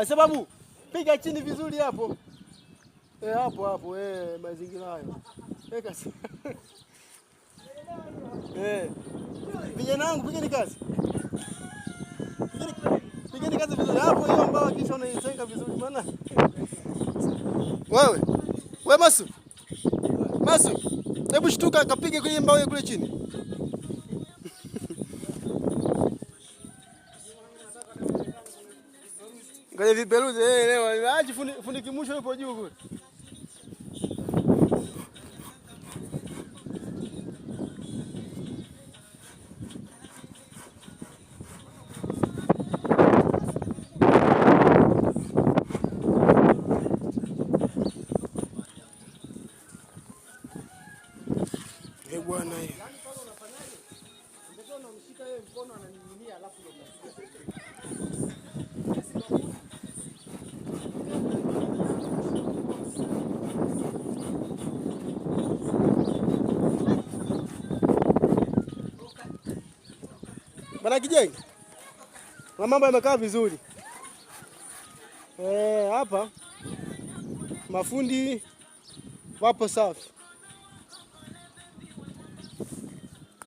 Sababu piga chini vizuri hapo. Hapo mazingira hayo. Kasi. Vijana wangu pigeni kazi. Pigeni kazi vizuri hapo, hiyo mbao kisha unaisenga vizuri maana. Wewe Masu. Hebu shtuka kapige kwenye mbao kule chini. Ngoja viperuze leo. Aje fundi kimusho yupo juu kule. Bwana hiyo. Unamshika yeye mkono ananing'inia alafu Bana Kijenge. Mambo yamekaa vizuri. Hapa mafundi wapo safi.